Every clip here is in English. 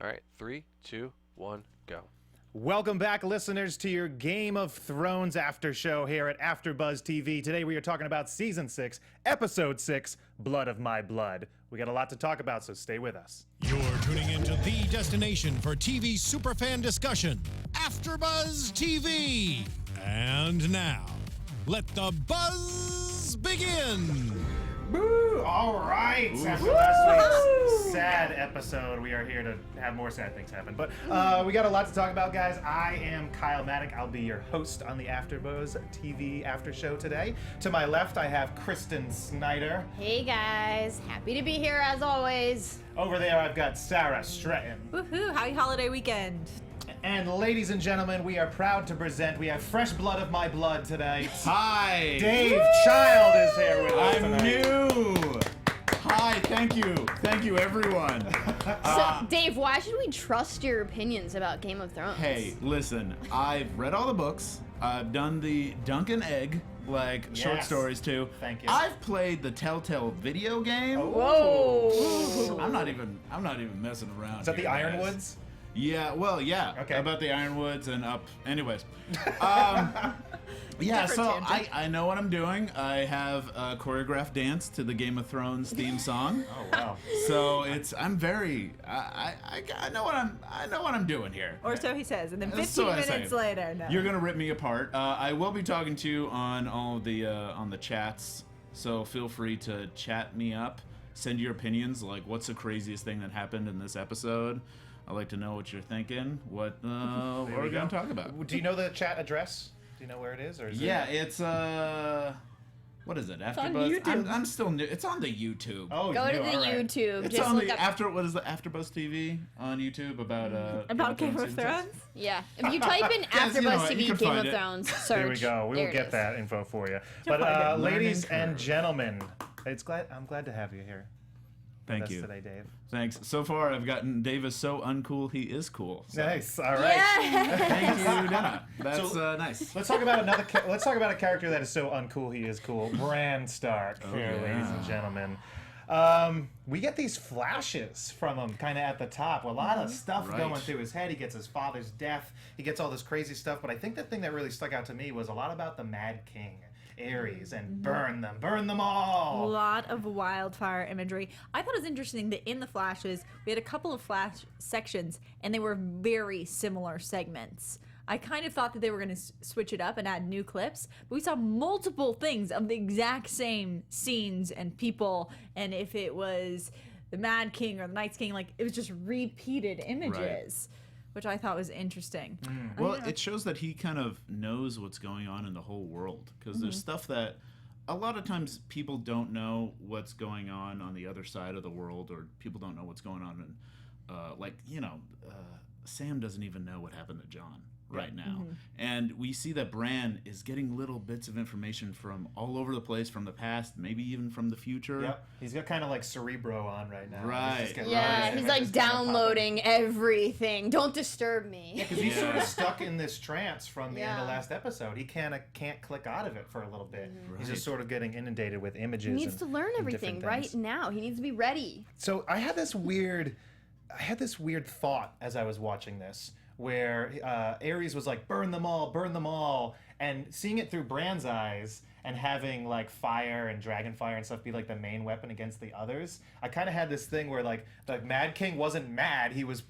All right, 3, 2, 1, go. Welcome back, listeners, to your Game of Thrones after show here at AfterBuzz TV. Today we are talking about Season 6, Episode 6, Blood of My Blood. We got a lot to talk about, so stay with us. You're tuning into the destination for TV superfan discussion, AfterBuzz TV. And now, let the buzz begin. Woo! All right. After last week's sad episode, we are here to have more sad things happen. But we got a lot to talk about, guys. I am Kyle Maddock. I'll be your host on the AfterBuzz TV after show today. To my left, I have Kristen Snyder. Hey guys, happy to be here as always. Over there, I've got Sara Stretton. Woohoo! Happy holiday weekend. And ladies and gentlemen, we are proud to present, we have fresh blood of my blood today. Hi! Dave Child is here with us I'm tonight. new! Hi, thank you. Thank you, everyone. So, Dave, why should we trust your opinions about Game of Thrones? Hey, listen, I've read all the books. I've done the Dunk and Egg, short Yes. stories too. Thank you. I've played the Telltale video game. Whoa! I'm not even messing around. Is that the here, guys. Ironwoods? Yeah, well, yeah. Okay. About the Ironwoods and up. Anyways. Yeah, Different so tangent. I know what I'm doing. I have a choreographed dance to the Game of Thrones theme song. Oh, wow. So I'm very I know what I'm doing here. Or so he says, and then That's 15 what I say. minutes later, no. You're gonna rip me apart. I will be talking to you on all the on the chats, so feel free to chat me up. Send your opinions, like what's the craziest thing that happened in this episode. I'd like to know what you're thinking. What are we gonna talk about? Do you know the chat address? Do you know where it is? Or is Yeah, it... it's what is it? on AfterBuzz. YouTube. I'm still new. It's on the YouTube. Oh, Go to new, the all right. YouTube. It's Just on look the up. what is the AfterBuzz TV on YouTube about Game of season six? Thrones? Yeah, if you type in Yes, you know AfterBuzz what, you TV can Game find of it. Thrones, search. There we go. We There will it get is. that info for you. You'll But find it. ladies Learning and curve. gentlemen, I'm glad to have you here. Thank with us you. today, Dave. Thanks. So far, I've gotten Dave is so uncool, he is cool. So. Nice. All right. Yeah. Thank you, Dana. That's So- nice. Let's talk about let's talk about a character that is so uncool he is cool. Bran Stark, here, yeah. ladies and gentlemen. We get these flashes from him kind of at the top. A lot of stuff Right. going through his head. He gets his father's death. He gets all this crazy stuff. But I think the thing that really stuck out to me was a lot about the Mad King, Ares, and burn them A all. lot of wildfire imagery. I thought it was interesting that in the flashes, we had a couple of flash sections, and they were very similar segments. I kind of thought that they were going to switch it up and add new clips, but we saw multiple things of the exact same scenes and people, and if it was the Mad King or the Night's King, like, it was just repeated images, which I thought was interesting. Well, it shows that he kind of knows what's going on in the whole world, because there's stuff that a lot of times people don't know what's going on the other side of the world, or people don't know what's going on in, Sam doesn't even know what happened to Jon right now. And we see that Bran is getting little bits of information from all over the place, from the past, maybe even from the future. Yep. He's got kind of like Cerebro on right now. Right. He's just getting Yeah, all these he's images like kinda popping. downloading everything. Don't disturb me. Because he's sort of stuck in this trance from the end of Yeah. last episode. He can't click out of it for a little bit. He's Right. just sort of getting inundated with images. He needs and- to learn and everything different right things. now. He needs to be ready. So I had this weird thought as I was watching this, where Ares was like, burn them all, and seeing it through Bran's eyes and having like fire and dragon fire and stuff be like the main weapon against the others. I kind of had this thing where like the Mad King wasn't mad, he was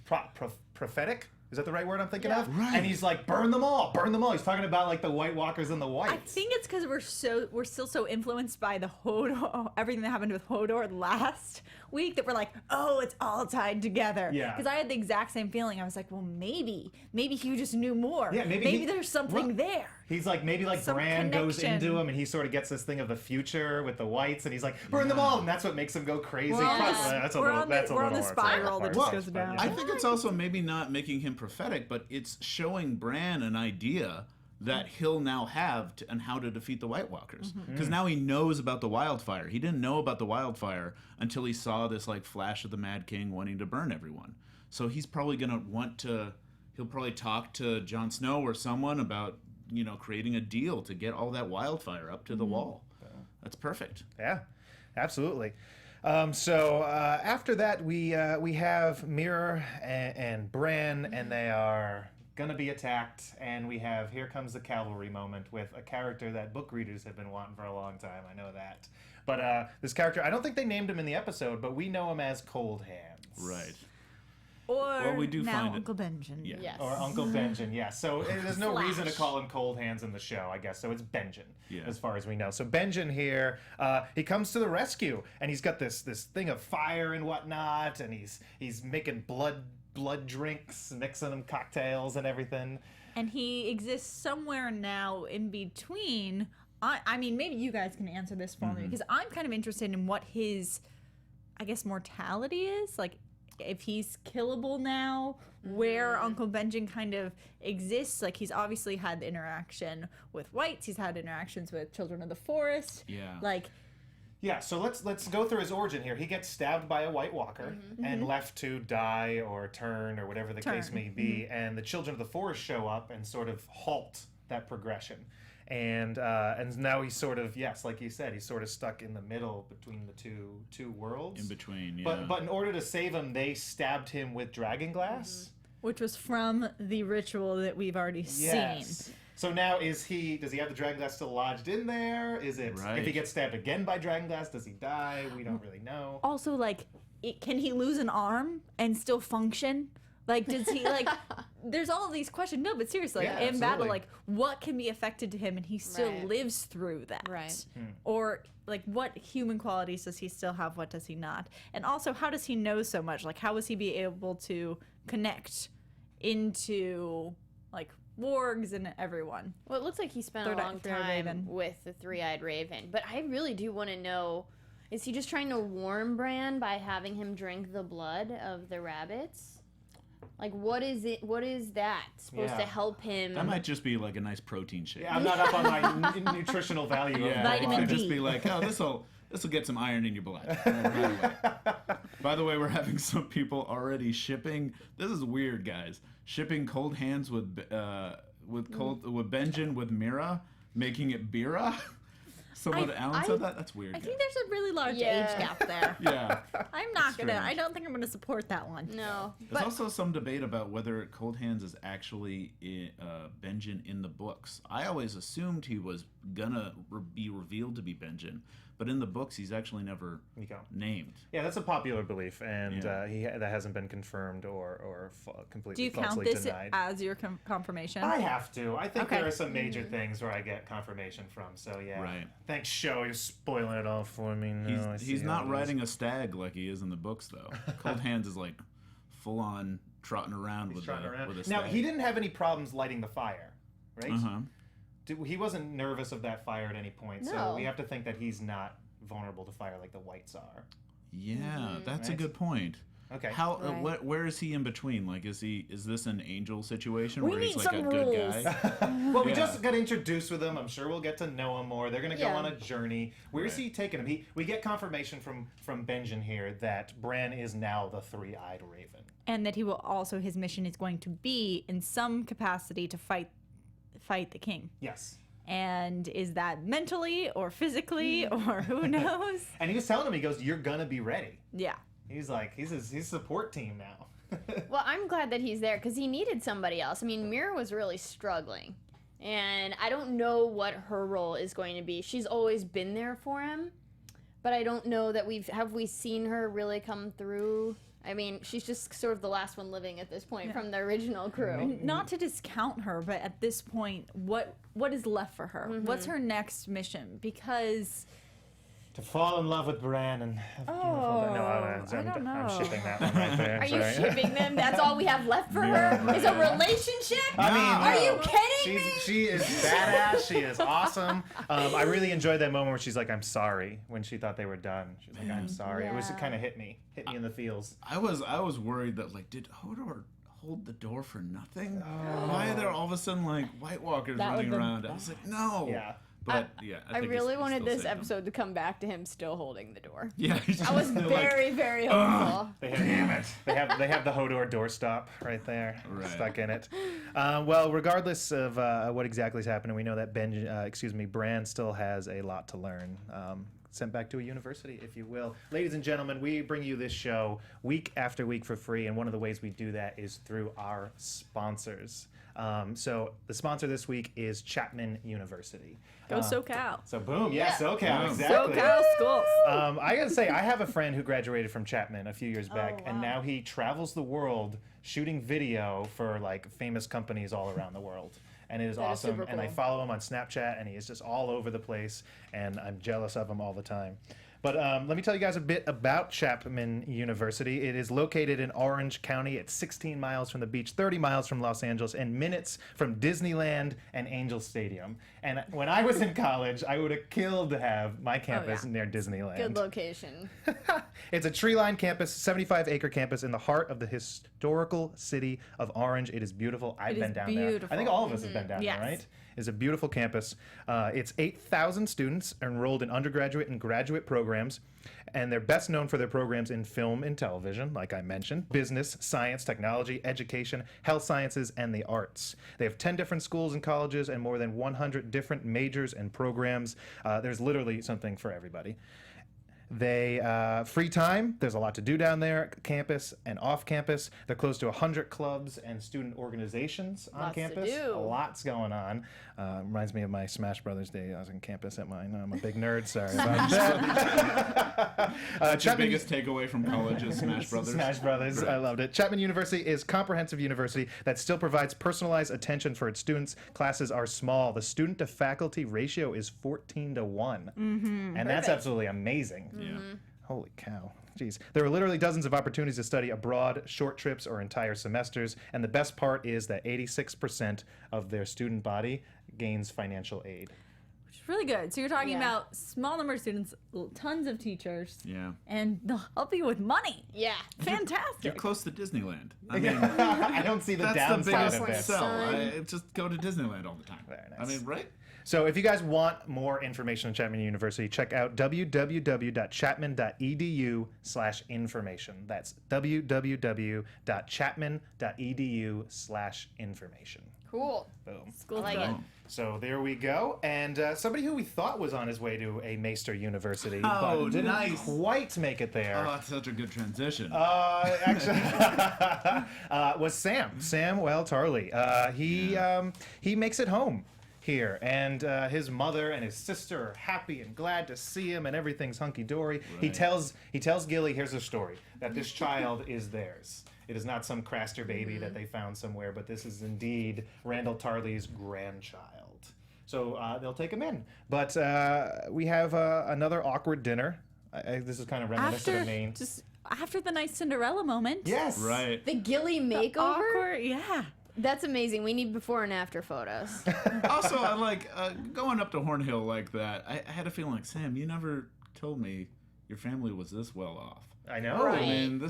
prophetic. Is that the right word I'm thinking of? Right. And he's like, burn them all. He's talking about like the White Walkers and the Whites. I think it's because we're still so influenced by the Hodor, everything that happened with Hodor last week, that we're like, oh, it's all tied together. Yeah. Because I had the exact same feeling. I was like, well, maybe he just knew more. Yeah, maybe there's something Right. there. He's like, maybe like Some Bran goes connection. into him and he sort of gets this thing of the future with the whites and he's like, burn them all, and that's what makes him go crazy. We're on Probably- this- that's a we're little, on the- that's a we're on little the more spiral that far-fetched, just goes but down. I think it's also maybe not making him prophetic, but it's showing Bran an idea that he'll now have and how to defeat the White Walkers. Because now he knows about the wildfire. He didn't know about the wildfire until he saw this like flash of the Mad King wanting to burn everyone. So he's probably gonna he'll probably talk to Jon Snow or someone about creating a deal to get all that wildfire up to the wall. That's perfect. Yeah, absolutely. So after that, we have Mirror and Bran, and they are gonna be attacked. And we have Here Comes the Cavalry moment with a character that book readers have been wanting for a long time. I know that. But this character, I don't think they named him in the episode, but we know him as Cold Hands. Right. Or Well, we do now find it- Uncle Benjen. Yeah. Yes. Or Uncle Benjen, yeah. So there's no reason to Flash. call him Cold Hands in the show, I guess. So it's Benjen, Yeah. as far as we know. So Benjen here, he comes to the rescue, and he's got this thing of fire and whatnot, and he's making blood drinks, mixing them cocktails and everything. And he exists somewhere now in between. I mean, maybe you guys can answer this for me, because I'm kind of interested in what his, I guess, mortality is. Like, if he's killable now, where Uncle Benjen kind of exists. Like, he's obviously had the interaction with Whites. He's had interactions with Children of the Forest. Yeah. Like, Yeah, so let's go through his origin here. He gets stabbed by a White Walker and left to die or turn or whatever the case may be, and the Children of the Forest show up and sort of halt that progression. And now he's sort of, yes, like you said, he's sort of stuck in the middle between the two worlds. In between, yeah. But in order to save him, they stabbed him with dragonglass. which was from the ritual that we've already Yes. seen. So now does he have the dragonglass still lodged in there? Is it if he Right. gets stabbed again by dragonglass, does he die? We don't really know. Also, like, can he lose an arm and still function? Like, does he, like, there's all of these questions. No, but seriously, Yeah, in battle, absolutely. like, what can be affected to him and he still Right. lives through that? Right. Or, like, what human qualities does he still have? What does he not? And also, how does he know so much? Like, how was he be able to connect into, like, wargs and everyone? Well, it looks like he spent Third a eye- long three-eyed time raven. with the three-eyed raven. But I really do want to know, is he just trying to warn Bran by having him drink the blood of the rabbits? Like, what is it? What is that supposed to Yeah. help him? That might just be like a nice protein shake. Yeah, I'm not up on my nutritional value. Yeah, of Vitamin it could D. just be like, oh, this'll get some iron in your blood. By the way, we're having some people already shipping. This is weird, guys. Shipping Cold Hands with Benjen with Mira, making it Bira. Alan said that. That's weird. I guys. think there's a really large Yeah. age gap there. Yeah. I'm not gonna. Strange. I don't think I'm gonna support that one. No. There's But also some debate about whether Cold Hands is actually Benjen in the books. I always assumed he was gonna be revealed to be Benjen, but in the books he's actually never Nico. named. Yeah, that's a popular belief, and Yeah. that hasn't been confirmed or completely Do you count falsely this denied. as your confirmation? I have to. I think Okay. there are some major things where I get confirmation from. So yeah. Right. Thanks, show. You're spoiling it all for me. No, I see He's how not it is. riding a stag like he is in the books, though. Cold Hands is like full on trotting around with Trotting a around. with a Now stag. he didn't have any problems lighting the fire, right? Uh-huh. He wasn't nervous of that fire at any point. So No. we have to think that he's not vulnerable to fire like the Whites are. Yeah, that's a Right. good point. Okay. How? Right. Where is he in between? Like, is this an angel situation We where he's need like a some good rules. guy? Well, we Yeah. just got introduced with him. I'm sure we'll get to know him more. They're gonna go Yeah. on a journey. Where's Right. he taking him? We get confirmation from Benjen here that Bran is now the three-eyed raven. And that he will also, his mission is going to be in some capacity to fight the king. Yes. And is that mentally or physically or who knows? And he was telling him, he goes, "You're gonna be ready." Yeah. He's like, he's his support team now. well, I'm glad that he's there because he needed somebody else. I mean, Mira was really struggling, and I don't know what her role is going to be. She's always been there for him, but I don't know that have we seen her really come through. I mean, she's just sort of the last one living at this point from the original crew. Not to discount her, but at this point, what is left for her? What's her next mission? Because To fall in love with Bran and have beautiful. No, I don't know. I'm shipping that one right there. Are you Sorry. shipping them? That's all we have left for her? Is a relationship? I mean, Are you kidding me? She is badass. She is awesome. I really enjoyed that moment where she's like, "I'm sorry," when she thought they were done. She's like, "I'm sorry." It Yeah. kind of hit me in the feels. I was worried that, like, did Hodor hold the door for nothing? Why are there all of a sudden like White Walkers That running would've been around? I was like, no. Yeah. But yeah, I think really he's wanted still this saved him. episode to come back to him still holding the door. Yeah, he's I was just like, very, very hopeful. They have the Hodor doorstop right there, Right. stuck in it. Well, regardless of what exactly is happening, we know that Bran still has a lot to learn. sent back to a university, if you will. Ladies and gentlemen, we bring you this show week after week for free, and one of the ways we do that is through our sponsors. So the sponsor this week is Chapman University. Go SoCal. So boom, yeah, SoCal, Yeah. exactly. SoCal schools. I gotta say, I have a friend who graduated from Chapman a few years back, and wow. now he travels the world shooting video for like famous companies all around the world. And it is That is awesome. super And I cool. follow him on Snapchat, and he is just all over the place, and I'm jealous of him all the time. But let me tell you guys a bit about Chapman University. It is located in Orange County. It's 16 miles from the beach, 30 miles from Los Angeles, and minutes from Disneyland and Angel Stadium. And when I was in college, I would have killed to have my campus near Disneyland. Good location. It's a tree-lined campus, 75-acre campus in the heart of the historical city of Orange. It is beautiful. I've It been is down there. I think beautiful. all of us have been down Yes. there, right? It's a beautiful campus. It's 8,000 students enrolled in undergraduate and graduate programs, and they're best known for their programs in film and television, like I mentioned, business, science, technology, education, health sciences, and the arts. They have 10 different schools and colleges and more than 100 different majors and programs. There's literally something for everybody. They free time. There's a lot to do down there, campus and off campus. They're close to 100 clubs and student organizations on Lots to campus. do. Lots going on. Reminds me of my Smash Brothers day. I was on campus at mine. I'm a big nerd. Sorry about that. That's your biggest takeaway from college is Smash Brothers. Smash Brothers. I loved it. Chapman University is a comprehensive university that still provides personalized attention for its students. Classes are small. The student to faculty ratio is 14-1. And that's absolutely amazing. Yeah. Holy cow. Jeez. There are literally dozens of opportunities to study abroad, short trips, or entire semesters. And the best part is that 86% of their student body gains financial aid. Which is really good. So you're talking Yeah. about small number of students, tons of teachers, Yeah. and they'll help you with money. Yeah. You're Fantastic. close to Disneyland. I mean, I don't see the that's the downside biggest of this. sell. Sun. Just go to Disneyland all the time. Very nice. I mean, right? So if you guys want more information on Chapman University, check out www.chapman.edu/information. That's www.chapman.edu/information. Cool. Boom. I like it. So there we go. And somebody who we thought was on his way to a Maester University, Oh, but didn't nice. quite make it there. Oh, that's such a good transition. Actually, was Sam Tarley. He makes it home here, and his mother and his sister are happy and glad to see him, and everything's hunky dory. He Right. tells Gilly, here's the story, that this child is theirs. It is not some Craster baby that they found somewhere, but this is indeed Randall Tarley's grandchild. So they'll take him in. But we have another awkward dinner. This is kind of reminiscent After the nice Cinderella moment. Yes. Right. The Gilly makeover? Awkward, yeah. That's amazing. We need before and after photos. Also, I like going up to Hornhill like that. I had a feeling like, Sam, you never told me your family was this well off. I know. Right. I mean,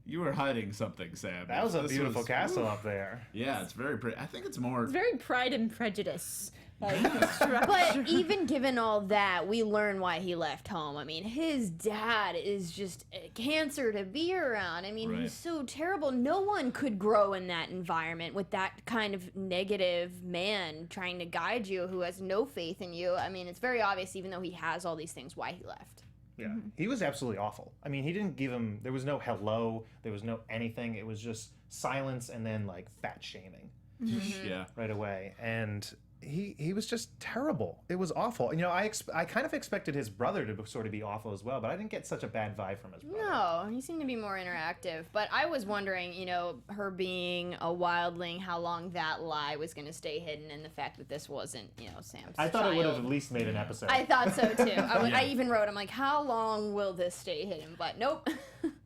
you were hiding something, Sam. That was a This beautiful castle up there. Yeah, it's very pretty. I think it's more. It's very Pride and Prejudice. Like, But even given all that, we learn why he left home. I mean, his dad is just a cancer to be around. I mean, Right. he's so terrible. No one could grow in that environment with that kind of negative man trying to guide you who has no faith in you. I mean, it's very obvious, even though he has all these things, why he left. Yeah, he was absolutely awful. I mean, he didn't give him. There was no hello. There was no anything. It was just silence and then like fat shaming Yeah. right away. And he was just terrible. It was awful. You know, I kind of expected his brother to sort of be awful as well, but I didn't get such a bad vibe from his brother. No, he seemed to be more interactive. But I was wondering, you know, her being a wildling, how long that lie was going to stay hidden, and the fact that this wasn't, you know, Sam's I thought it would have child. at least made an episode. I thought so too. I Yeah. even wrote, I'm like, how long will this stay hidden? But nope.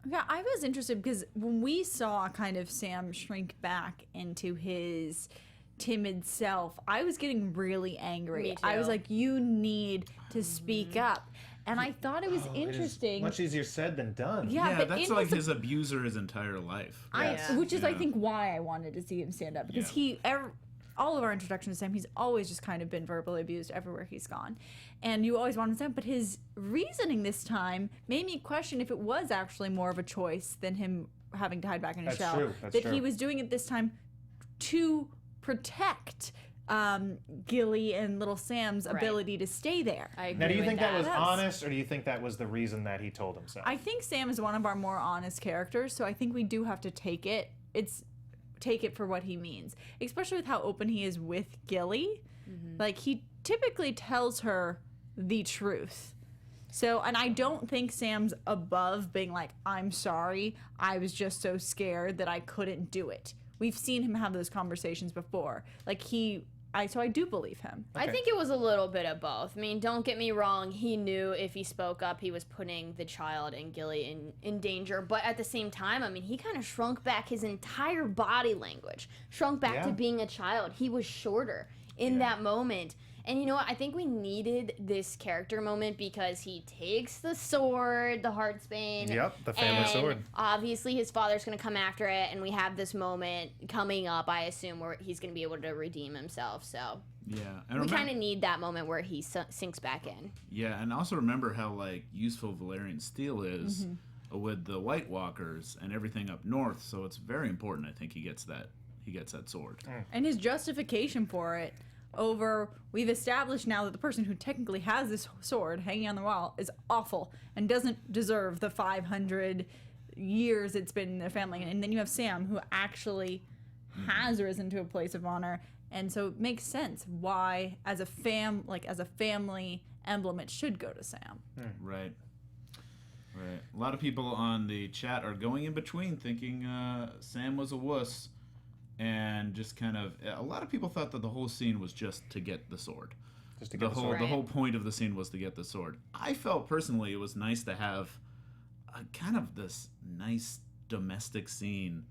Yeah, I was interested because when we saw kind of Sam shrink back into his timid self, I was getting really angry. Me I was too. like, you need to speak up. And I thought it was It is interesting. much easier said than done. Yeah, Yeah, but that's in like his- his abuser his entire life. Yes. which is I Yeah. think why I wanted to see him stand up because all of our introductions to him, he's always just kind of been verbally abused everywhere he's gone, and you always want him to stand. But his reasoning this time made me question if it was actually more of a choice than him having to hide back in his That's shell. true, that's that true. he was doing it this time to protect Gilly and little Sam's ability to stay there. I agree Now, do you with think that was That's- honest, or do you think that was the reason that he told himself? I think Sam is one of our more honest characters, so I think we do have to take it. Take it for what he means, especially with how open he is with Gilly. Like, he typically tells her the truth. So, and I don't think Sam's above being like, I'm sorry, I was just so scared that I couldn't do it. We've seen him have those conversations before. Like, so I do believe him. I think it was a little bit of both. I mean, don't get me wrong. He knew if he spoke up, he was putting the child and Gilly in danger. But at the same time, I mean, he kind of shrunk back his entire body language, shrunk back to being a child. He was shorter in that moment. And you know what? I think we needed this character moment because he takes the sword, the Heartsbane. Yep, the family sword. Obviously, his father's going to come after it, and we have this moment coming up, I assume, where he's going to be able to redeem himself. So Yeah, and we kind of need that moment where he sinks back in. Yeah, and also remember how like useful Valyrian steel is with the White Walkers and everything up north. So it's very important. I think he gets that sword. And his justification for it we've established now that the person who technically has this sword hanging on the wall is awful and doesn't deserve the 500 years it's been in the family. And then you have Sam, who actually has risen to a place of honor. And so it makes sense why, as a family emblem, it should go to Sam. Right. A lot of people on the chat are going in between, thinking Sam was a wuss. And just kind of, a lot of people thought that the whole scene was just to get the sword. Just to get the sword. The whole point of the scene was to get the sword. I felt personally it was nice to have a kind of this nice domestic scene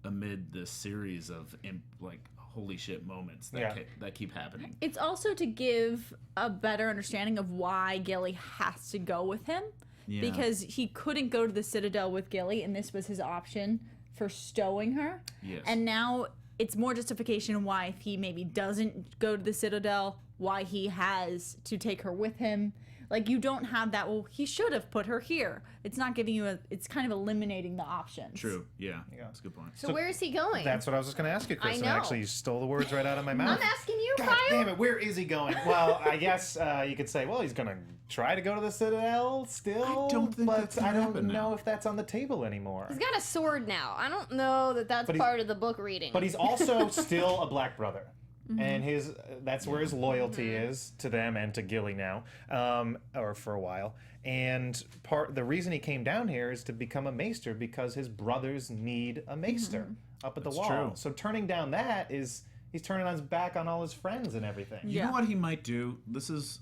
amid this series of like holy shit moments that keep happening. It's also to give a better understanding of why Gilly has to go with him. Yeah. Because he couldn't go to the Citadel with Gilly, and this was his option for stowing her. Yes. And now it's more justification why if he maybe doesn't go to the Citadel, why he has to take her with him. Like, you don't have that, well, he should have put her here. It's not giving you it's kind of eliminating the options. True, yeah. That's a good point. So where is he going? That's what I was just going to ask you, Kristen. I know. Actually, you stole the words right out of my mouth. I'm asking you, God Kyle. damn it, where is he going? Well, I guess you could say, well, he's going to try to go to the Citadel still. I don't think but that's gonna I don't happen know now. if that's on the table anymore. He's got a sword now. I don't know that that's But he's- part of the book reading. But he's also still a black brother. And that's where his loyalty is to them and to Gilly now, or for a while. And the reason he came down here is to become a maester because his brothers need a maester up at the wall. true. So turning down that is he's turning his back on all his friends and everything. You know what he might do? This is,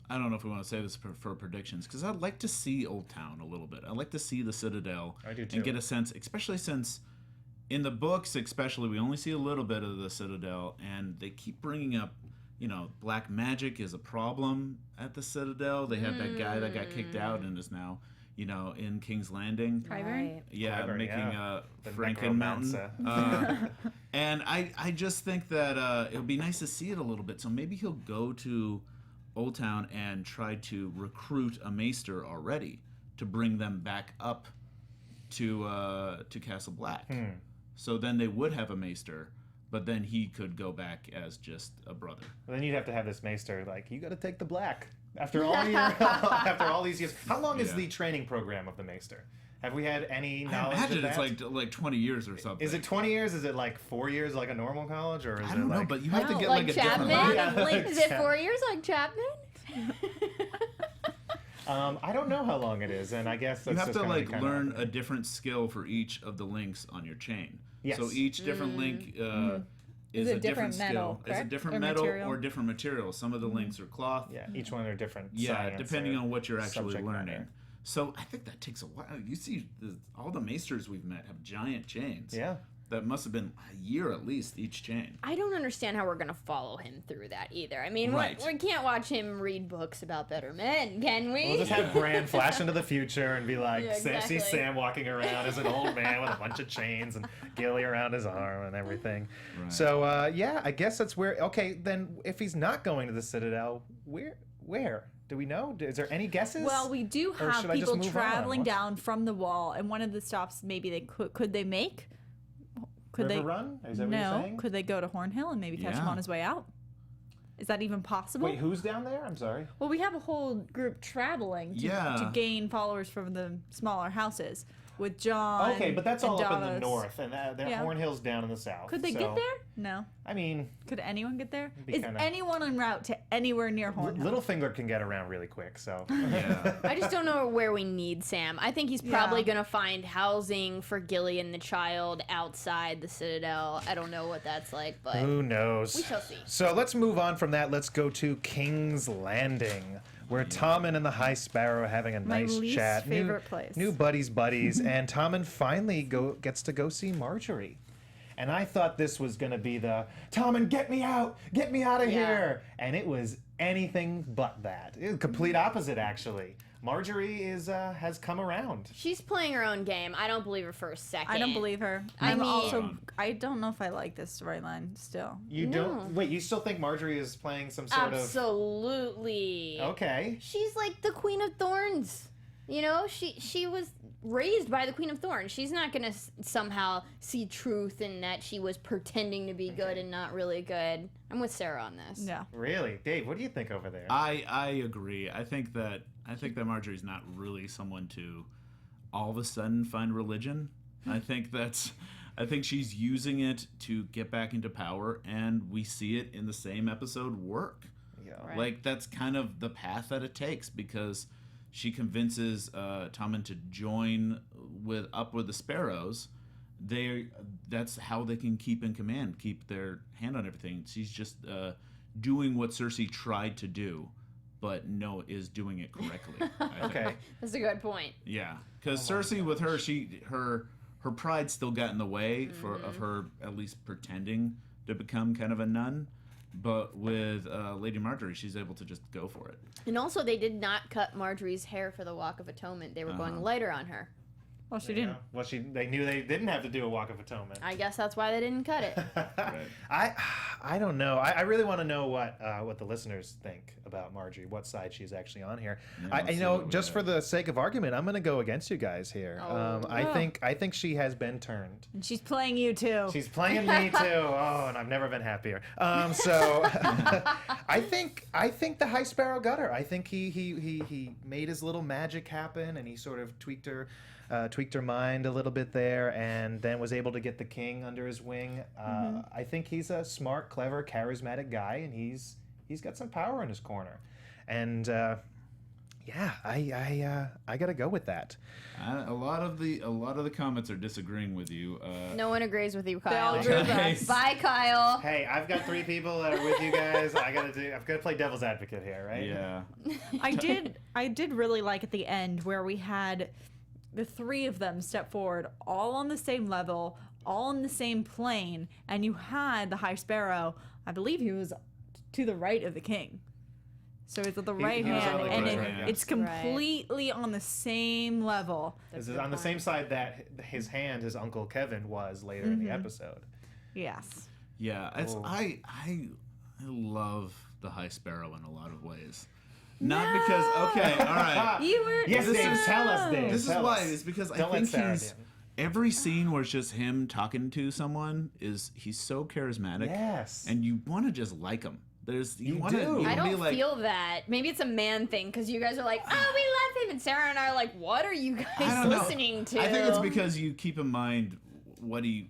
I don't know if we want to say this for predictions, because I'd like to see Old Town a little bit. I'd like to see the Citadel. I do too. And get a sense, especially since in the books, especially, we only see a little bit of the Citadel, and they keep bringing up, black magic is a problem at the Citadel. They had that guy that got kicked out and is now, in King's Landing. Qyburn? Yeah, Qyburn, making The Franken Mountain. necromancer. And I just think that it would be nice to see it a little bit. So maybe he'll go to Old Town and try to recruit a maester already to bring them back up to Castle Black. So then they would have a maester, but then he could go back as just a brother. Then you'd have to have this maester like, you got to take the black after all these years. How long is the training program of the maester? Have we had any I knowledge imagine of that? it's like 20 years or something. Is it 20 years? Is it like 4 years like a normal college? Or is I don't it know, like... but you have to No, get like a Chapman? different. Yeah. Is it 4 years like Chapman? I don't know how long it is, and I guess that's You have just to gonna be kinda- learn a different skill for each of the links on your chain. Yes. So each different link is a a different different metal, skill. It's a correct? different Or metal material? or different material. Some of the links are cloth. Yeah, each one are different. Yeah, science depending or on what you're actually subject learning. matter. So I think that takes a while. You see, all the maesters we've met have giant chains. Yeah. That must have been a year at least each chain. I don't understand how we're going to follow him through that either. I mean, Right. we can't watch him read books about better men, can we? We'll just have Bran flash into the future and be like, Yeah, see exactly. Sam walking around as an old man with a bunch of chains and Gilly around his arm and everything. Right. So, I guess that's where... Okay, then if he's not going to the Citadel, where? Do we know? Is there any guesses? Well, we do Or have should I just people move on? traveling What's- down from the wall, and one of the stops maybe they could they make? Could River they Run? Is that what you're no? saying? Could they go to Hornhill and maybe catch him Yeah. on his way out? Is that even possible? Wait, who's down there? I'm sorry. Well, we have a whole group traveling to gain followers from the smaller houses with Jon. Okay, but that's and all up in the Davos. north, and Hornhill's down in the south. Could they so, get there? No. I mean, Could anyone get there? be Is kinda- anyone en route to anywhere near Hornhill? Littlefinger can get around really quick, so. Yeah. I just don't know where we need Sam. I think he's probably Yeah. going to find housing for Gillian the child outside the Citadel. I don't know what that's like, but Who knows? we shall see. So let's move on from that. Let's go to King's Landing, where Tommen and the High Sparrow are having a My nice least chat. favorite place. New buddies, and Tommen finally gets to go see Marjorie. And I thought this was going to be the, Tommen, get me out of here. And it was anything but that. It was complete opposite, actually. Marjorie has come around. She's playing her own game. I don't believe her for a second. I don't believe her. I I'm mean- also. I don't know if I like this storyline still. You don't wait. You still think Marjorie is playing some sort Absolutely. of? Okay. She's like the Queen of Thorns. You know, she was raised by the Queen of Thorns. She's not gonna somehow see truth in that she was pretending to be good and not really good. I'm with Sarah on this. Yeah. Really, Dave? What do you think over there? I agree. I think that Marjorie's not really someone to all of a sudden find religion. I think she's using it to get back into power, and we see it in the same episode work. Yeah. Right. Like that's kind of the path that it takes, because she convinces Tommen to join with the Sparrows. That's how they can keep in command, keep their hand on everything. She's just doing what Cersei tried to do, but is doing it correctly. I think. Okay. That's a good point. Yeah, because Cersei with her, her pride still got in the way of her at least pretending to become kind of a nun. But with Lady Marjorie, she's able to just go for it. And also, they did not cut Marjorie's hair for the Walk of Atonement. They were going lighter on her. Well, she didn't. Well, they knew they didn't have to do a Walk of Atonement. I guess that's why they didn't cut it. Right. I don't know. I really want to know what the listeners think about Marjorie, what side she's actually on here. Yeah, let's see what we Just have. for the sake of argument, I'm going to go against you guys here. I think she has been turned. And she's playing you too. She's playing me too. Oh, and I've never been happier. So I think the High Sparrow got her. I think he made his little magic happen, and he sort of tweaked her mind a little bit there, and then was able to get the king under his wing. I think he's a smart, clever, charismatic guy, and he's got some power in his corner. And I gotta go with that. A lot of the comments are disagreeing with you. No one agrees with you, They all Kyle. agree with Nice. us. Bye, Kyle. Hey, I've got 3 people that are with you guys. I've got to play devil's advocate here, right? Yeah. I did really like at the end where we had the 3 of them step forward, all on the same level, all on the same plane, and you had the High Sparrow. I believe he was to the right of the king. So it's at the right he was hand, on the and right hand. it's completely on the same level. This is on the same side that his Uncle Kevin was later in the episode. Yes. Yeah, I love the High Sparrow in a lot of ways. Not because all right. You were Yes, Dave, tell us, Dave. This is tell why. us. It's because Don't I let think Sarah he's every scene where it's just him talking to someone he's so charismatic. Yes. And you want to just like him. You want do. to I be don't like, feel that. Maybe it's a man thing because you guys are like, oh, we love him. And Sarah and I are like, what are you I guys don't know. listening to? I think it's because you keep in mind what he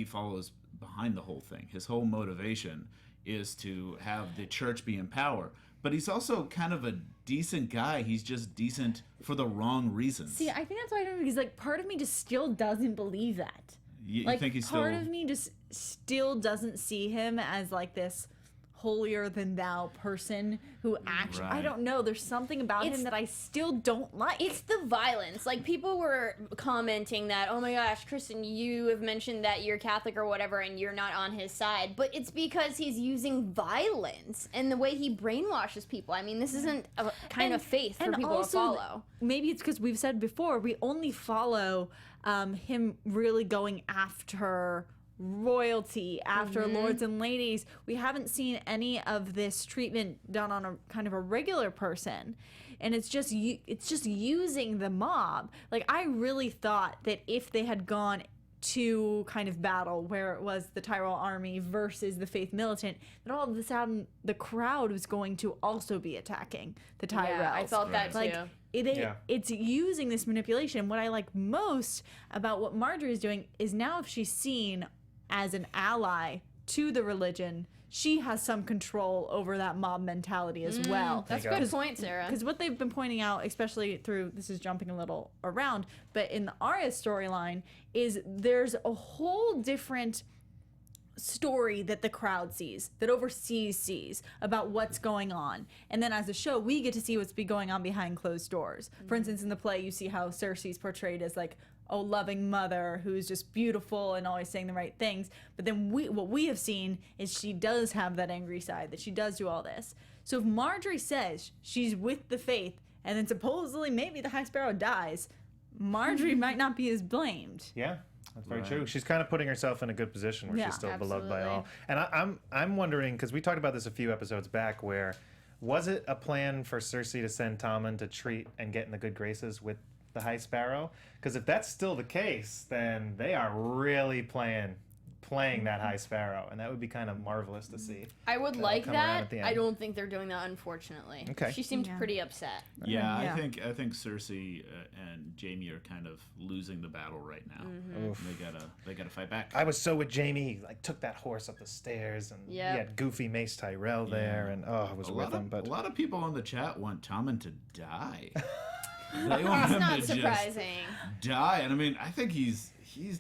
follows behind the whole thing. His whole motivation is to have the church be in power. But he's also kind of a decent guy. He's just decent for the wrong reasons. See, I think that's why I don't. Because like, part of me just still doesn't believe that. You Like, think he's part still of me just still doesn't see him as like this holier than thou person who actually, I Right. don't know, there's something about It's- him that I still don't like. It's the violence. Like, people were commenting that, oh my gosh, Kristen, you have mentioned that you're Catholic or whatever and you're not on his side. But it's because he's using violence and the way he brainwashes people. I mean, this isn't a kind of faith for people to follow. Maybe it's because we've said before, we only follow him really going after royalty, after lords and ladies. We haven't seen any of this treatment done on a kind of a regular person, and it's just using the mob. Like, I really thought that if they had gone two kind of battle where it was the Tyrell army versus the Faith militant, that all of a sudden the crowd was going to also be attacking the Tyrells. Yeah, I felt that too. Like it's using this manipulation. What I like most about what Marjorie is doing is now if she's seen as an ally to the religion, she has some control over that mob mentality as well. That's a good point, Sarah. Because what they've been pointing out, especially through, this is jumping a little around, but in the Arya storyline, is there's a whole different story that the crowd sees, that Overseas sees about what's going on. And then as a show, we get to see what's going on behind closed doors. For instance, in the play, you see how Cersei's portrayed as like a loving mother who's just beautiful and always saying the right things. But then what we have seen is she does have that angry side, that she does do all this. So if Marjorie says she's with the Faith and then supposedly maybe the High Sparrow dies, Marjorie might not be as blamed. Yeah. That's very true. She's kind of putting herself in a good position where she's still beloved by all. And I'm wondering, because we talked about this a few episodes back, where was it a plan for Cersei to send Tommen to treat and get in the good graces with the High Sparrow? Because if that's still the case, then they are really playing that High Sparrow, and that would be kind of marvelous to see. I would like come around that. at the end. I don't think they're doing that, unfortunately. Okay. She seemed pretty upset. Yeah, Yeah. I think Cersei and Jaime are kind of losing the battle right now. They gotta fight back. I was so with Jaime, like took that horse up the stairs, and he had goofy Mace Tyrell there, and I was with him. But a lot of people on the chat want Tommen to die. They want It's him not to surprising. just die, and I mean, I think he's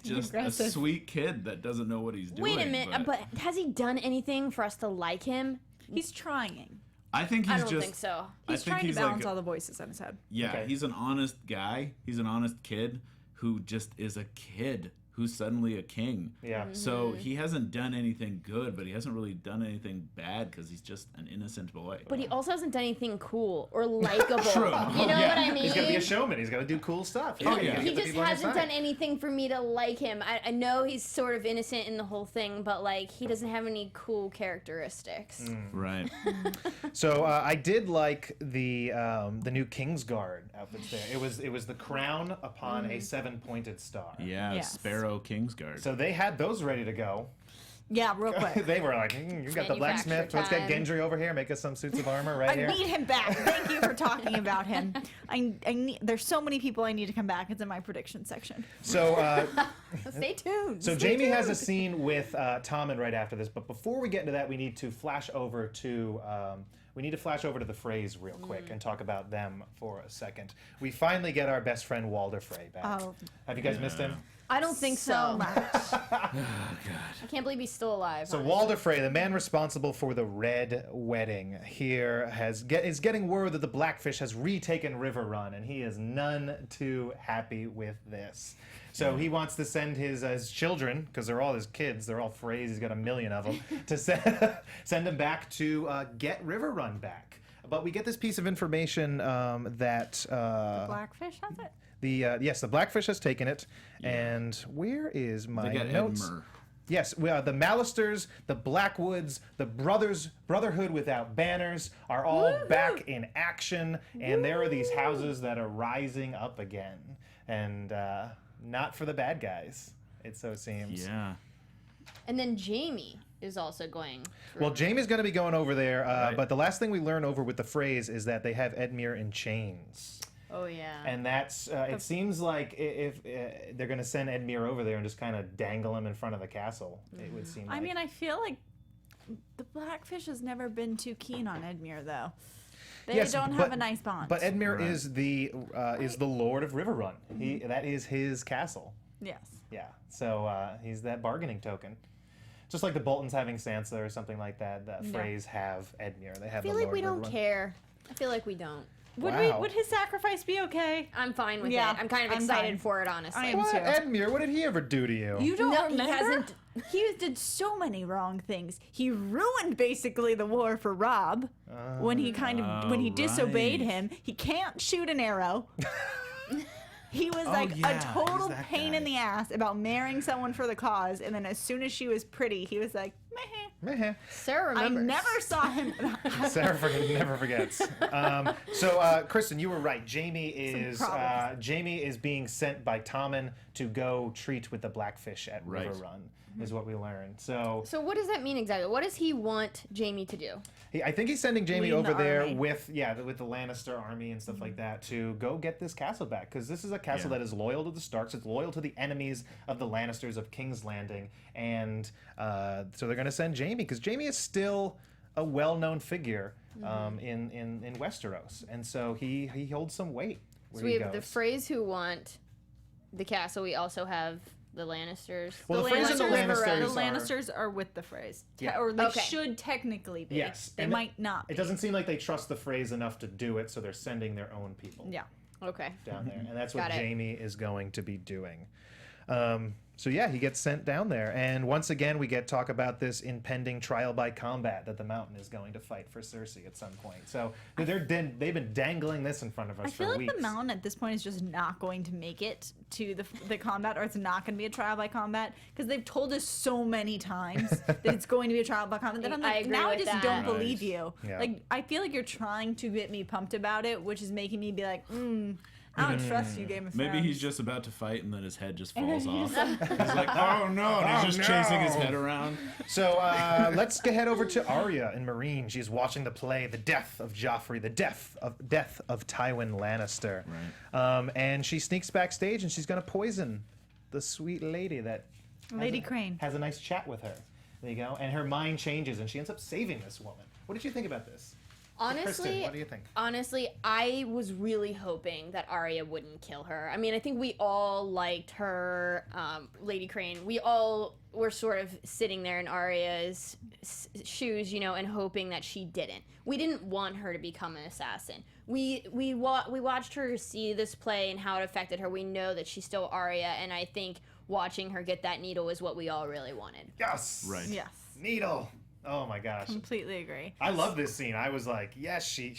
just aggressive. a sweet kid that doesn't know what he's doing. Wait a minute, but has he done anything for us to like him? He's trying. I think he's I don't just. think so. I He's think trying he's to balance like, all the voices on his head. yeah, Okay. he's an honest guy. He's an honest kid who just is a kid who's suddenly a king. Yeah. So he hasn't done anything good, but he hasn't really done anything bad because he's just an innocent boy. But he also hasn't done anything cool or likable. True. You know Yeah. what I mean? He's got to be a showman. He's got to do cool stuff. Oh, yeah. He just hasn't done anything for me to like him. I know he's sort of innocent in the whole thing, but like he doesn't have any cool characteristics. Right. So I did like the new Kingsguard outfits there. It was the crown upon a 7-pointed star. Yeah, Yes. Sparrow Kingsguard. So they had those ready to go. Yeah, real quick. They were like, you got the blacksmith. Manufacture Let's get time. Gendry over here. Make us some suits of armor right I here. need him back. Thank you for talking about him. I need. There's so many people I need to come back. It's in my prediction section. So Stay tuned. So Stay Jaime has a tuned. scene with Tommen right after this, but before we get into that, we need to flash over to the Freys real quick and talk about them for a second. We finally get our best friend Walder Frey back. Oh. Have you guys missed him? I don't think so. much. I can't believe he's still alive. So honestly. Walder Frey, the man responsible for the Red Wedding, here is getting word that the Blackfish has retaken River Run, and he is none too happy with this. So he wants to send his children, because they're all his kids, they're all Freys, he's got a million of them, to send them back to get River Run back. But we get this piece of information that Blackfish has it. yes, the Blackfish has taken it, and where is my They got notes? Edmure. Yes, the Malisters, the Blackwoods, the Brotherhood Without Banners are all back in action, and there are these houses that are rising up again, and not for the bad guys, it so seems. Yeah. And then Jaime is also going. Well, Jaime's going to be going over there, Right. but the last thing we learn over with the Freys is that they have Edmure in chains. Oh yeah. And that's, it seems like if they're going to send Edmure over there and just kind of dangle him in front of the castle, it would seem like. I mean, I feel like the Blackfish has never been too keen on Edmure, though. They Yes, don't but- have a nice bond. But Edmure Right. is the Lord of River Run. That is his castle. yes. Yeah. So he's that bargaining token. Just like the Boltons having Sansa or something like that, the Freys have Edmure. They have I feel the like Lord we River don't Run. care. I feel like we don't. Wow. Would his sacrifice be okay? I'm fine with Yeah, it. I'm kind of I'm excited fine. for it, honestly. I am What? too. Edmure, what did he ever do to you? You don't No, he remember? hasn't. He did so many wrong things. He ruined basically the war for Robb when he when he disobeyed right. him. He can't shoot an arrow. He was like yeah, a total he's that pain guy. in the ass about marrying someone for the cause, and then as soon as she was pretty, he was like, meh. Sarah I remembers. never saw him. Sarah never forgets. So, Kristen, you were right. Jamie is being sent by Tommen to go treat with the Blackfish at Right. River Run, is what we learned. So So what does that mean exactly? What does he want Jamie to do? I think he's sending Jamie Leading over the there army. with the Lannister army and stuff like that to go get this castle back, because this is a castle that is loyal to the Starks. It's loyal to the enemies of the Lannisters of King's Landing, and so they're going to send Jamie because Jamie is still a well-known figure in Westeros, and so he holds some weight. So we have the Freys who want the castle. We also have the Lannisters. Well, the Freys and the Lannisters The Lannisters are with the Freys. Yeah. Or they Okay. should technically be. Yes, They and might not be. It doesn't seem like they trust the Freys enough to do it, so they're sending their own people Yeah. Okay. down there, and that's what Got it. Jamie is going to be doing. So yeah, he gets sent down there, and once again we get talk about this impending trial by combat that the Mountain is going to fight for Cersei at some point. So they've been dangling this in front of us I for feel like weeks. the Mountain at this point is just not going to make it to the combat, or it's not going to be a trial by combat, because they've told us so many times that it's going to be a trial by combat that I'm I like, agree now I with just that. don't Right. believe you. Yeah. Like, I feel like you're trying to get me pumped about it, which is making me be like, I don't trust you, Game of Thrones. Maybe he's just about to fight and then his head just And then falls he off. just- He's like, oh no, and he's Oh, just chasing his no. head around. So let's head over to Arya in Marine. She's watching the play "The Death of Joffrey," the death of Tywin Lannister, and she sneaks backstage and she's gonna poison the sweet lady that Lady Crane. has a nice chat with her. There you go, and her mind changes and she ends up saving this woman. What did you think about this? Kristen, Honestly, what do you think? Honestly, I was really hoping that Arya wouldn't kill her. I mean, I think we all liked her, Lady Crane. We all were sort of sitting there in Arya's shoes, and hoping that she didn't. We didn't want her to become an assassin. We watched her see this play and how it affected her. We know that she's still Arya, and I think watching her get that needle is what we all really wanted. Yes. Right. Yes. Needle. Oh my gosh. Completely agree. I love this scene. I was like, yes, she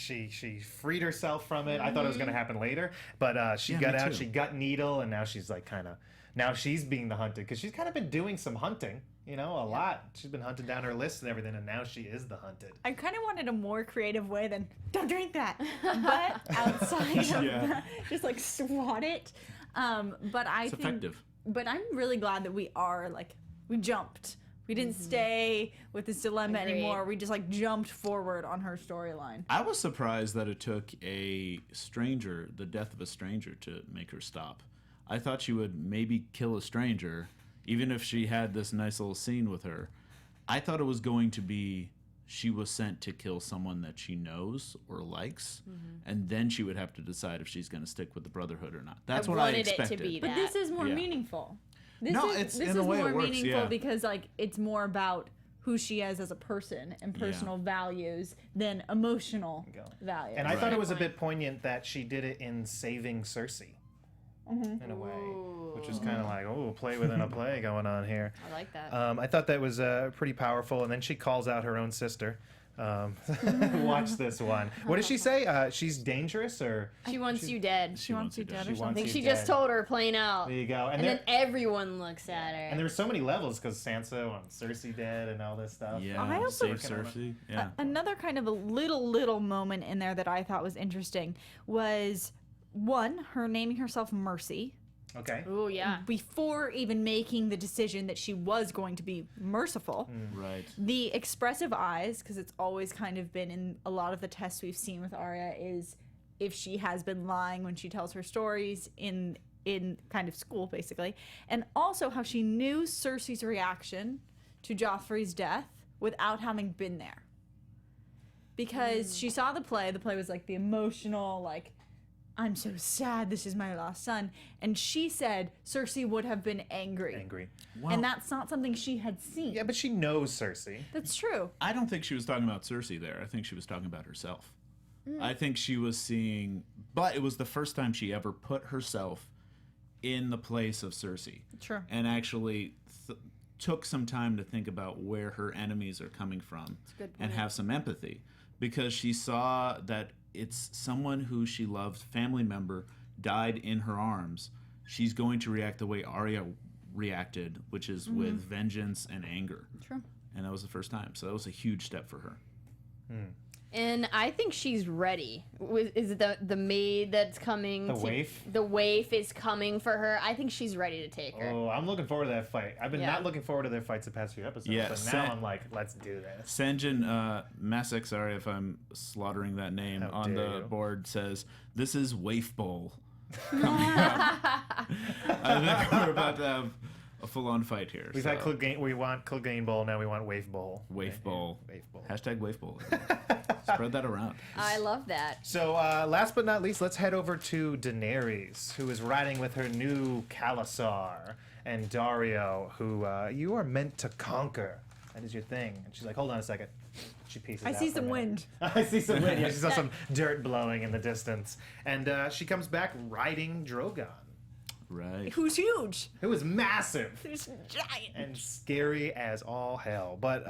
freed herself from it. I thought it was going to happen later, but she Yeah, got me out, too. she got Needle, and now she's like now she's being the hunted, because she's kind of been doing some hunting, a lot. She's been hunted down her list and everything, and now she is the hunted. I kind of wanted a more creative way than don't drink that, but outside of Yeah. that, just like swat it. But I It's think, effective. but I'm really glad that we are we jumped. We didn't stay with this dilemma Agreed. anymore. We just jumped forward on her storyline. I was surprised that it took a stranger, the death of a stranger, to make her stop. I thought she would maybe kill a stranger, even if she had this nice little scene with her. I thought it was going to be she was sent to kill someone that she knows or likes, and then she would have to decide if she's going to stick with the Brotherhood or not. That's what I wanted it to expected. be But that. this is more Yeah. meaningful. This No, is, it's- this in a is way it more works, meaningful yeah. because it's more about who she is as a person and personal values than emotional values. And I thought it was a bit poignant that she did it in saving Cersei, in a way, which was kind of like, play within a play going on here. I like that. I thought that was pretty powerful, and then she calls out her own sister. Watch this one. What does she say? She's dangerous, or She wants you dead. She wants you dead. she wants I think you she dead. just told her plain out. There you go. And then everyone looks at her. And there were so many levels because Sansa wants Cersei dead and all this stuff. Yeah, I also- save Cersei. Yeah. Another kind of a little moment in there that I thought was interesting was one, her naming herself Mercy Okay. Ooh, yeah. before even making the decision that she was going to be merciful. Right. The expressive eyes, because it's always kind of been in a lot of the tests we've seen with Arya, is if she has been lying when she tells her stories in kind of school, basically. And also how she knew Cersei's reaction to Joffrey's death without having been there. Because she saw the play. The play was like the emotional, I'm so sad, this is my lost son. And she said Cersei would have been angry. And that's not something she had seen. Yeah, but she knows Cersei. That's true. I don't think she was talking about Cersei there. I think she was talking about herself. I think she was seeing, but it was the first time she ever put herself in the place of Cersei. Sure. And actually took some time to think about where her enemies are coming from and have some empathy, because she saw that it's someone who she loved, family member, died in her arms. She's going to react the way Arya reacted, which is with vengeance and anger. True. and that was the first time. So that was a huge step for her. And I think she's ready. Is it the maid that's coming? The waif? The waif is coming for her. I think she's ready to take her. Oh, I'm looking forward to that fight. I've been Yeah. not looking forward to their fights the past few episodes, Yeah, but now I'm like, let's do this. Sanjin Masek, sorry if I'm slaughtering that name, How on dare the you. board says, "This is Waif Bowl." Coming up. I think we're about to have a full-on fight here. We've had Clegane, we want Clegane Bowl, now we want Waif Bowl. Waif Bowl. Waif Bowl. Hashtag Waif Bowl. Spread that around. I love that. So, last but not least, let's head over to Daenerys, who is riding with her new Khalasar, and Dario, who you are meant to conquer. That is your thing. And she's like, hold on a second. She pieces I out see for a some minute. wind. I see some wind. Yeah, she saw some dirt blowing in the distance. And she comes back riding Drogon, Right. Who's huge? who is massive Who's giant? and scary as all hell. But,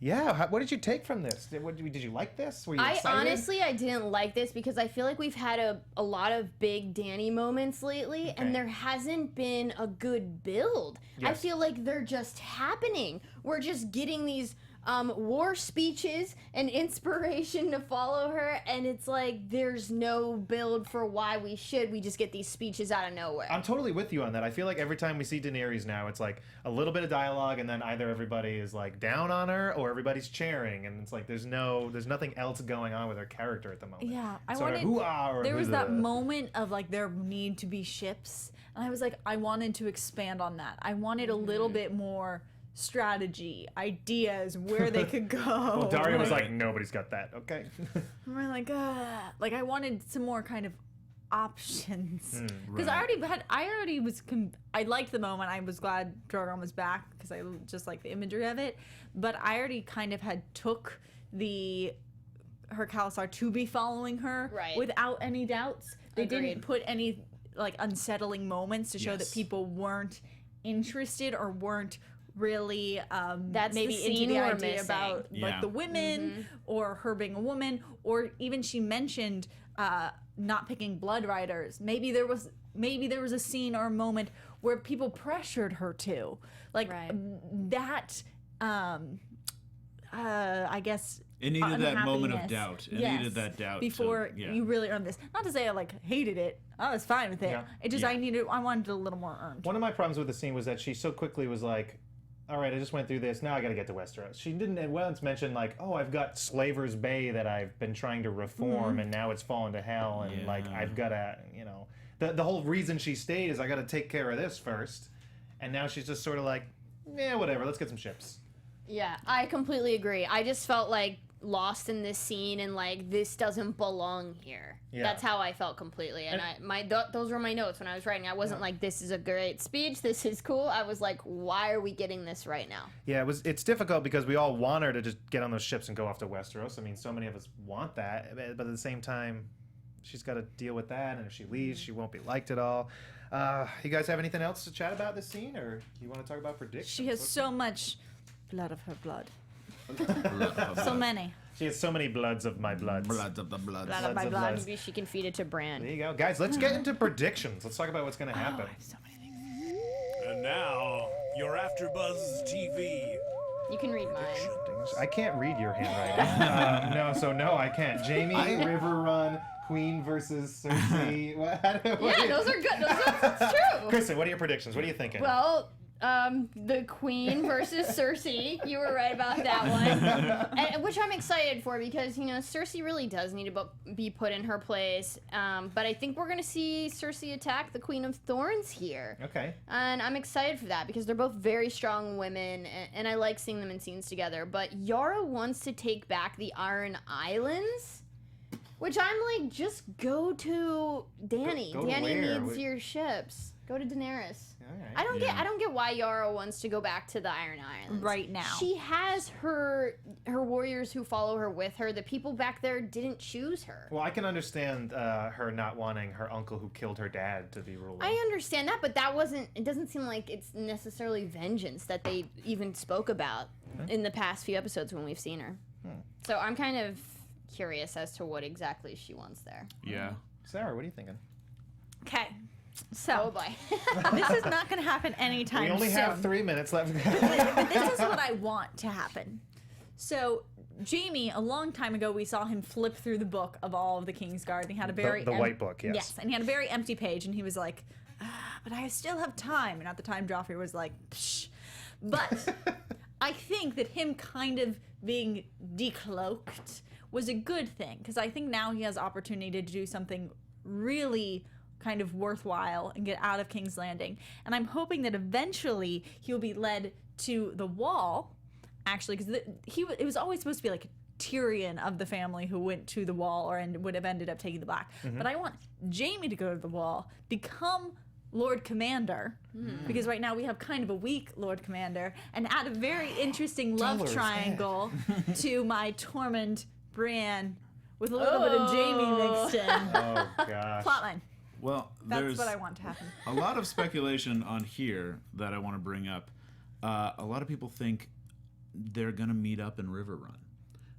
yeah, what did you take from this? Did you like this? Were you I excited? honestly, I didn't like this because I feel like we've had a lot of big Dany moments lately, and there hasn't been a good build. I Yes. feel like they're just happening. We're just getting these war speeches and inspiration to follow her, and it's like there's no build for why we should. We just get these speeches out of nowhere. I'm totally with you on that. I feel like every time we see Daenerys now, it's like a little bit of dialogue, and then either everybody is like down on her or everybody's cheering, and it's like there's nothing else going on with her character at the moment. Yeah, I Sort of wanted. hoo-ah or There was that blah. moment of like there need to be ships, and I was like, I wanted to expand on that. I wanted a little bit more strategy, ideas, where they could go. Well, Dario was like, nobody's got that. Okay. we're like I wanted some more kind of options because Right. I liked the moment. I was glad Drogon was back because I just like the imagery of it, but I already kind of had took her Khalasar to be following her Right. without any doubts. They Agreed. didn't put any like unsettling moments to show that Yes. people weren't interested or weren't really That's the maybe into scene the we're idea missing. about Yeah. like the women or her being a woman, or even she mentioned not picking blood riders. Maybe there was a scene or a moment where people pressured her to like Right. that I guess It needed that moment of unhappiness. doubt. It Yes. needed that doubt. before yeah. you really earned this. Not to say I like hated it. I was fine with it. Yeah. It just Yeah. I wanted it a little more earned. One of my problems with the scene was that she so quickly was like, all right, I just went through this. Now I got to get to Westeros. She didn't once mention like, oh, I've got Slaver's Bay that I've been trying to reform, and now it's fallen to hell, and like Yeah. I've got to, the whole reason she stayed is I got to take care of this first, and now she's just sort of like, yeah, whatever. Let's get some ships. Yeah, I completely agree. I just felt like lost in this scene and like this doesn't belong here. Yeah. That's how I felt completely. And those were my notes when I was writing. I wasn't like, this is a great speech, this is cool. I was like, why are we getting this right now? Yeah, it's difficult because we all want her to just get on those ships and go off to Westeros. I mean, so many of us want that, but at the same time, she's got to deal with that, and if she leaves, she won't be liked at all. You guys have anything else to chat about this scene, or you want to talk about predictions? She has What's- so much blood of her blood. So many. She has so many bloods of my bloods. Bloods of the bloods. Blood of my of blood. bloods. Maybe she can feed it to Bran. There you go, guys. Let's get into predictions. Let's talk about what's going to happen. So many things. And now, your AfterBuzz TV. You can read mine. I can't read your handwriting. No, I can't. Jamie, River Run, Queen versus Cersei. Yeah, those are good. That's true. Kristen, what are your predictions? What are you thinking? Well, the Queen versus Cersei. You were right about that one, and, which I'm excited for because Cersei really does need to be put in her place. But I think we're gonna see Cersei attack the Queen of Thorns here, Okay. and I'm excited for that because they're both very strong women, and I like seeing them in scenes together. But Yara wants to take back the Iron Islands. Which I'm like, just go to Dany. Go to Dany where? needs your ships. Go to Daenerys. All right. I don't get why Yara wants to go back to the Iron Islands Right now. She has her warriors who follow her with her. The people back there didn't choose her. Well, I can understand her not wanting her uncle who killed her dad to be ruling. I understand that, but it doesn't seem like it's necessarily vengeance that they even spoke about in the past few episodes when we've seen her. So I'm kind of curious as to what exactly she wants there. Yeah. Sarah, what are you thinking? Okay. So Oh boy. this is not going to happen anytime We only soon. have 3 minutes left. But this is what I want to happen. So Jamie, a long time ago, we saw him flip through the book of all of the Kingsguard. And he had a very the white book, yes. Yes, and he had a very empty page, and he was like, "But I still have time." And at the time, Joffrey was like, "Psh." But I think that him kind of being decloaked was a good thing, because I think now he has opportunity to do something really kind of worthwhile and get out of King's Landing. And I'm hoping that eventually he'll be led to the Wall, actually, because it was always supposed to be like Tyrion of the family who went to the Wall and would have ended up taking the Black. But I want Jamie to go to the Wall, become Lord Commander, because right now we have kind of a weak Lord Commander, and add a very interesting love Dolor's triangle to my Tormund Bran with a little bit of Jamie mixed in. Oh, gosh. Plotline. Well, That's there's what I want to happen. a lot of speculation on here that I want to bring up. A lot of people think they're going to meet up in Riverrun.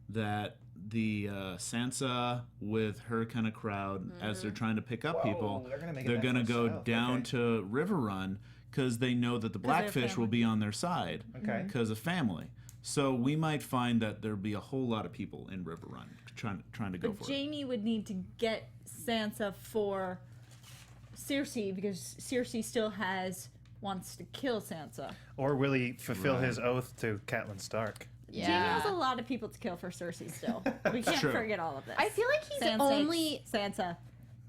That the Sansa with her kind of crowd, as they're trying to pick up people, they're gonna make it they're that going to much go south. down Okay. to Riverrun because they know that the they have Blackfish will family. be on their side Okay. because of family. So we might find that there'll be a whole lot of people in Riverrun trying to go But for it. Jamie would need to get Sansa for Cersei, because Cersei still wants to kill Sansa. Or will he fulfill Right. his oath to Catelyn Stark? Jamie has a lot of people to kill for Cersei still. We can't True. forget all of this. I feel like he's Sansa, only. Sansa.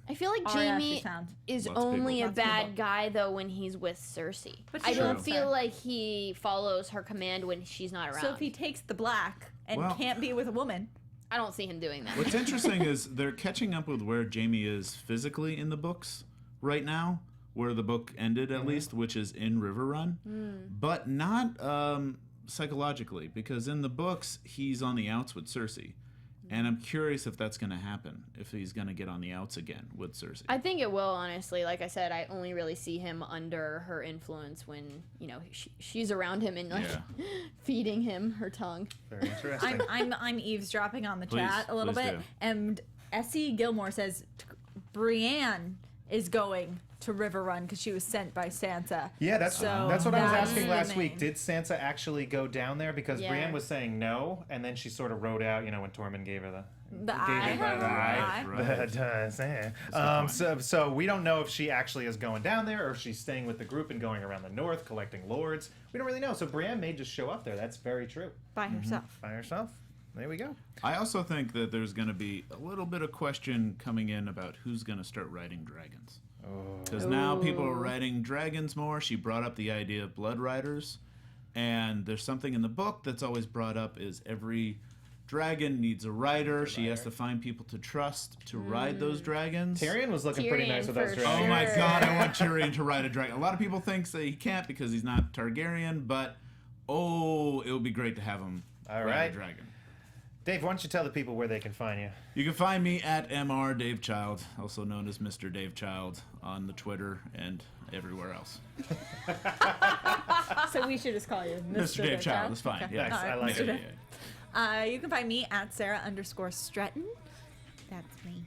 I feel like Arya, Jamie she's found. is Lots of people. only a Lots of bad people. guy though when he's with Cersei. But I she's don't True. feel like he follows her command when she's not around. So if he takes the Black and Well- can't be with a woman, I don't see him doing that. What's interesting is they're catching up with where Jamie is physically in the books right now, where the book ended at least, which is in Riverrun, but not psychologically, because in the books he's on the outs with Cersei, and I'm curious if that's going to happen, if he's going to get on the outs again with Cersei. I think it will, honestly. Like I said, I only really see him under her influence when, she's around him and like Yeah. feeding him her tongue. Very interesting. I'm eavesdropping on the Please, chat a little please bit, do. and Essie Gilmore says Brienne is going to Riverrun because she was sent by Sansa. Yeah, that's So what I was that's asking the last main- week. Did Sansa actually go down there? Because Yeah. Brienne was saying no, and then she sort of wrote out, when Tormund gave her The gave eye. her the eye. Right. So we don't know if she actually is going down there, or if she's staying with the group and going around the north collecting lords. We don't really know. So Brienne may just show up there. That's very true. by herself. By herself. There we go. I also think that there's going to be a little bit of question coming in about who's going to start riding dragons. Because now people are riding dragons more. She brought up the idea of blood riders. And there's something in the book that's always brought up is every dragon needs a rider. She has to find people to trust to ride those dragons. Tyrion was looking pretty Tyrion nice with those for dragons. Oh my Sure. god, I want Tyrion to ride a dragon. A lot of people think that he can't because he's not Targaryen, but it would be great to have him All ride right. a dragon. Dave, why don't you tell the people where they can find you? You can find me at Mr. Dave Child, also known as Mr. Dave Child, on the Twitter and everywhere else. So we should just call you Mr. Dave Child, that's fine. Okay. Yeah, Nice, All I right, like Mr. it. Dave. You can find me at Sara_Stretton. That's me.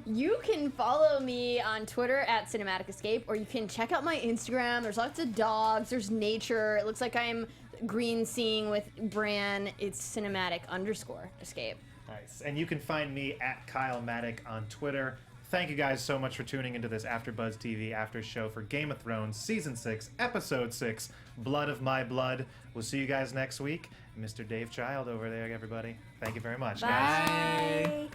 You can follow me on Twitter at Cinematic Escape, or you can check out my Instagram. There's lots of dogs. There's nature. It looks like I'm green seeing with Bran. It's cinematic_escape. Nice. And you can find me at Kyle Maddock on Twitter. Thank you guys so much for tuning into this AfterBuzz TV after show for Game of Thrones Season 6, Episode 6, Blood of My Blood. We'll see you guys next week. Mr. Dave Child over there, everybody. Thank you very much, guys. Bye.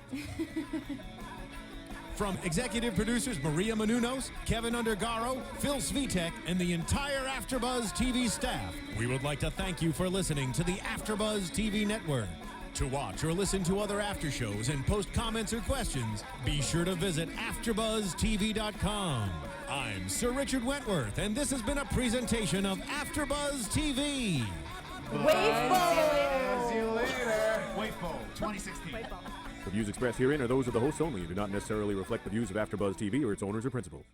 From executive producers Maria Menounos, Kevin Undergaro, Phil Svitek, and the entire AfterBuzz TV staff, we would like to thank you for listening to the AfterBuzz TV network. To watch or listen to other after shows and post comments or questions, be sure to visit AfterBuzzTV.com. I'm Sir Richard Wentworth, and this has been a presentation of AfterBuzz TV. See you later. Wait, Bowl, 2016. The views expressed herein are those of the hosts only and do not necessarily reflect the views of AfterBuzz TV or its owners or principals.